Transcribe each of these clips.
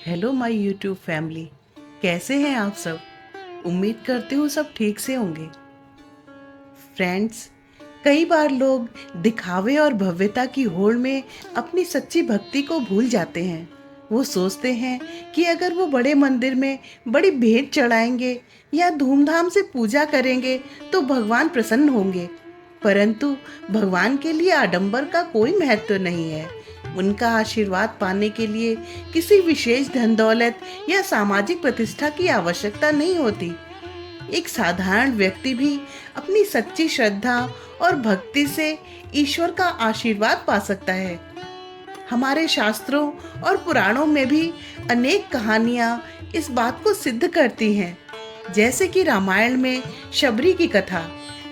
Hello my YouTube family. कैसे हैं आप सब? उम्मीद करती हूँ सब ठीक से होंगे। फ्रेंड्स, कई बार लोग दिखावे और भव्यता की होड़ में अपनी सच्ची भक्ति को भूल जाते हैं। वो सोचते हैं कि अगर वो बड़े मंदिर में बड़ी भेंट चढ़ाएंगे या धूमधाम से पूजा करेंगे तो भगवान प्रसन्न होंगे। परंतु भगवान के लिए आडंबर का कोई महत्व नहीं है। उनका आशीर्वाद पाने के लिए किसी विशेष धन दौलत या सामाजिक प्रतिष्ठा की आवश्यकता नहीं होती। एक साधारण व्यक्ति भी अपनी सच्ची श्रद्धा और भक्ति से ईश्वर का आशीर्वाद पा सकता है। हमारे शास्त्रों और पुराणों में भी अनेक कहानियां इस बात को सिद्ध करती हैं। जैसे कि रामायण में शबरी की कथा,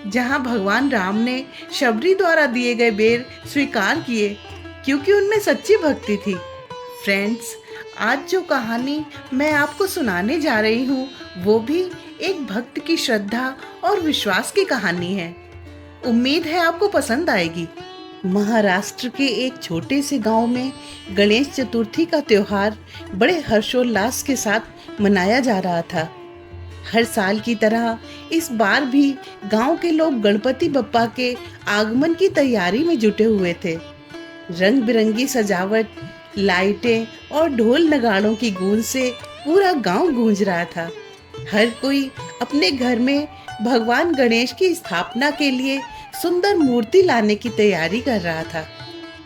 जहां भगवान राम ने शबरी द्वारा दिए गए बेर स्वीकार किए क्योंकि उनमें सच्ची भक्ति थी। फ्रेंड्स, आज जो कहानी मैं आपको सुनाने जा रही हूँ वो भी एक भक्त की श्रद्धा और विश्वास की कहानी है। उम्मीद है आपको पसंद आएगी। महाराष्ट्र के एक छोटे से गांव में गणेश चतुर्थी का त्योहार बड़े हर्षोल्लास के साथ मनाया जा रहा था। हर साल की तरह इस बार भी गांव के लोग गणपति बप्पा के आगमन की तैयारी में जुटे हुए थे। रंग बिरंगी सजावट, लाइटें और ढोल नगाड़ों की गूंज से पूरा गांव गूंज रहा था। हर कोई अपने घर में भगवान गणेश की स्थापना के लिए सुंदर मूर्ति लाने की तैयारी कर रहा था।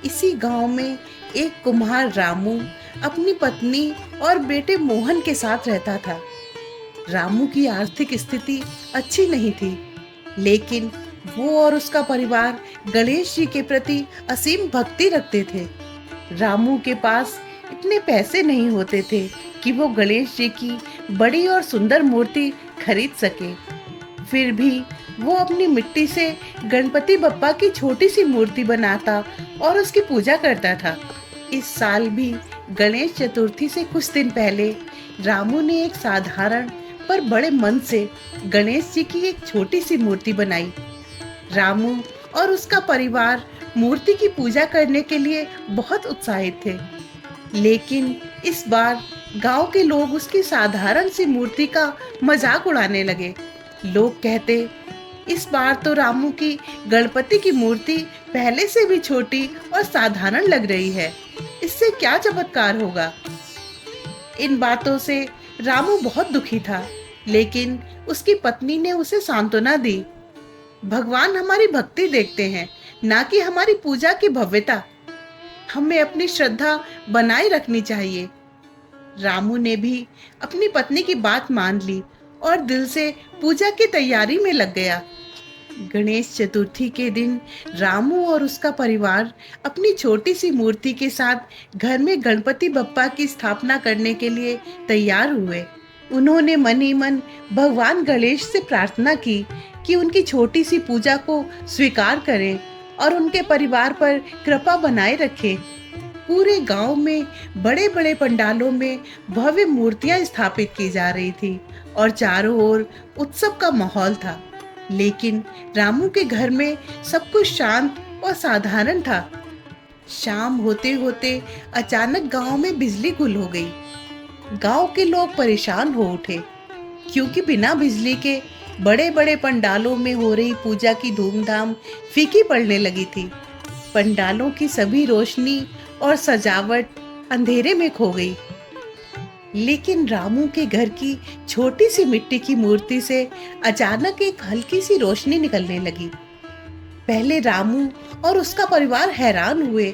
इसी गांव में एक कुम्हार रामू अपनी पत्नी और बेटे मोहन के साथ रहता था। रामू की आर्थिक स्थिति अच्छी नहीं थी, लेकिन वो और उसका परिवार गणेश जी के प्रति असीम भक्ति रखते थे। रामू के पास इतने पैसे नहीं होते थे कि वो गणेश जी की बड़ी और सुंदर मूर्ति खरीद सके। फिर भी वो अपनी मिट्टी से गणपति बप्पा की छोटी सी मूर्ति बनाता और उसकी पूजा करता था। इस साल भी गणेश चतुर्थी से कुछ दिन पहले रामू ने एक साधारण पर बड़े मन से गणेश जी की एक छोटी सी मूर्ति बनाई। रामू और उसका परिवार मूर्ति की पूजा करने के लिए बहुत उत्साहित थे, लेकिन इस बार गांव के लोग उसकी साधारण सी मूर्ति का मजाक उड़ाने लगे। लोग कहते, इस बार तो रामू की गणपति की मूर्ति पहले से भी छोटी और साधारण लग रही है, इससे क्या चमत्कार होगा। इन बातों से रामू बहुत दुखी था, लेकिन उसकी पत्नी ने उसे सांत्वना दी। भगवान हमारी भक्ति देखते हैं, ना कि हमारी पूजा की भव्यता। हमें अपनी श्रद्धा बनाए रखनी चाहिए। रामू ने भी अपनी पत्नी की बात मान ली और दिल से पूजा की तैयारी में लग गया। गणेश चतुर्थी के दिन रामू और उसका परिवार अपनी छोटी सी मूर्ति के साथ घर में गणपति बप्पा की स्थापना करने के लिए तैयार हुए। उन्होंने मन ही मन भगवान गणेश से प्रार्थना की कि उनकी छोटी सी पूजा को स्वीकार करें और उनके परिवार पर कृपा बनाए रखें। पूरे गांव में बड़े बड़े पंडालों में भव्य मूर्तियां स्थापित की जा रही थी और चारों ओर उत्सव का माहौल था। लेकिन रामू के घर में सब कुछ शांत और साधारण था। शाम होते होते अचानक गांव में बिजली गुल हो गई। गांव के लोग परेशान हो उठे, क्योंकि बिना बिजली के बड़े बड़े पंडालों में हो रही पूजा की धूमधाम फीकी पड़ने लगी थी। पंडालों की सभी रोशनी और सजावट अंधेरे में खो गई। लेकिन रामू के घर की छोटी सी मिट्टी की मूर्ति से अचानक एक हल्की सी रोशनी निकलने लगी। पहले रामू और उसका परिवार हैरान हुए,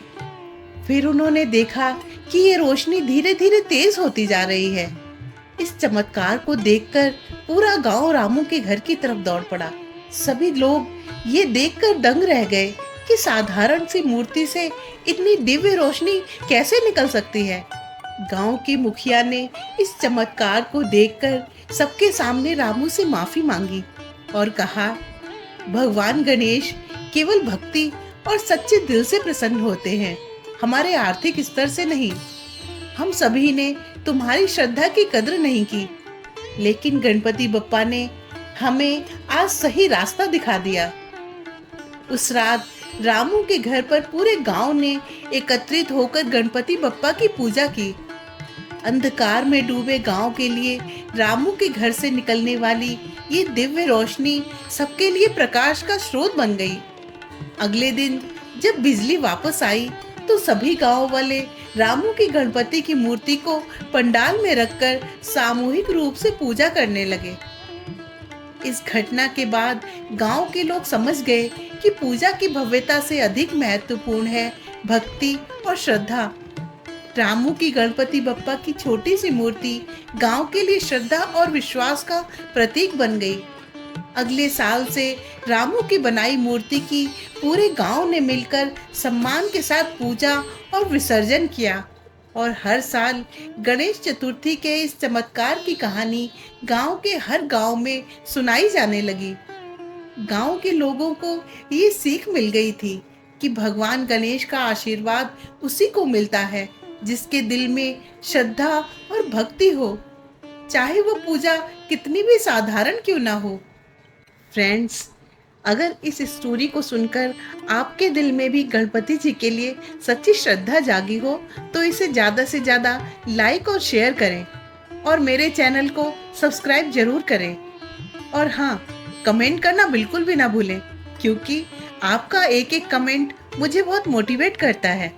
फिर उन्होंने देखा कि ये रोशनी धीरे धीरे तेज होती जा रही है। इस चमत्कार को देखकर पूरा गांव रामू के घर की तरफ दौड़ पड़ा। सभी लोग ये देखकर दंग रह गए कि साधारण सी मूर्ति से इतनी दिव्य रोशनी कैसे निकल सकती है। गांव की मुखिया ने इस चमत्कार को देखकर सबके सामने रामू से माफी मांगी और कहा, भगवान गणेश केवल भक्ति और सच्चे दिल से प्रसन्न होते हैं, हमारे आर्थिक स्तर से नहीं। हम सभी ने तुम्हारी श्रद्धा की कद्र नहीं की, लेकिन गणपति बप्पा ने हमें आज सही रास्ता दिखा दिया। उस रात रामू के घर पर पूरे गांव ने एकत्रित होकर गणपति बप्पा की पूजा की। अंधकार में डूबे गांव के लिए रामू के घर से निकलने वाली ये दिव्य रोशनी सबके लिए प्रकाश का स्रोत बन गई। अगले दिन जब बिजली वापस आई तो सभी गांव वाले रामू की गणपति की मूर्ति को पंडाल में रखकर सामूहिक रूप से पूजा करने लगे। इस घटना के बाद गांव के लोग समझ गए कि पूजा की भव्यता से अधिक महत्वपूर्ण है भक्ति और श्रद्धा। रामू की गणपति बप्पा की छोटी सी मूर्ति गांव के लिए श्रद्धा और विश्वास का प्रतीक बन गई। अगले साल से रामू की बनाई मूर्ति की पूरे गांव ने मिलकर सम्मान के साथ पूजा और विसर्जन किया और हर साल गणेश चतुर्थी के इस चमत्कार की कहानी गांव के हर गांव में सुनाई जाने लगी। गांव के लोगों को ये सीख मिल गई थी कि भगवान गणेश का आशीर्वाद उसी को मिलता है जिसके दिल में श्रद्धा और भक्ति हो, चाहे वो पूजा कितनी भी साधारण क्यों ना हो। फ्रेंड्स, अगर इस स्टोरी को सुनकर आपके दिल में भी गणपति जी के लिए सच्ची श्रद्धा जागी हो तो इसे ज़्यादा से ज़्यादा लाइक और शेयर करें और मेरे चैनल को सब्सक्राइब जरूर करें। और हाँ, कमेंट करना बिल्कुल भी ना भूलें क्योंकि आपका एक एक कमेंट मुझे बहुत मोटिवेट करता है।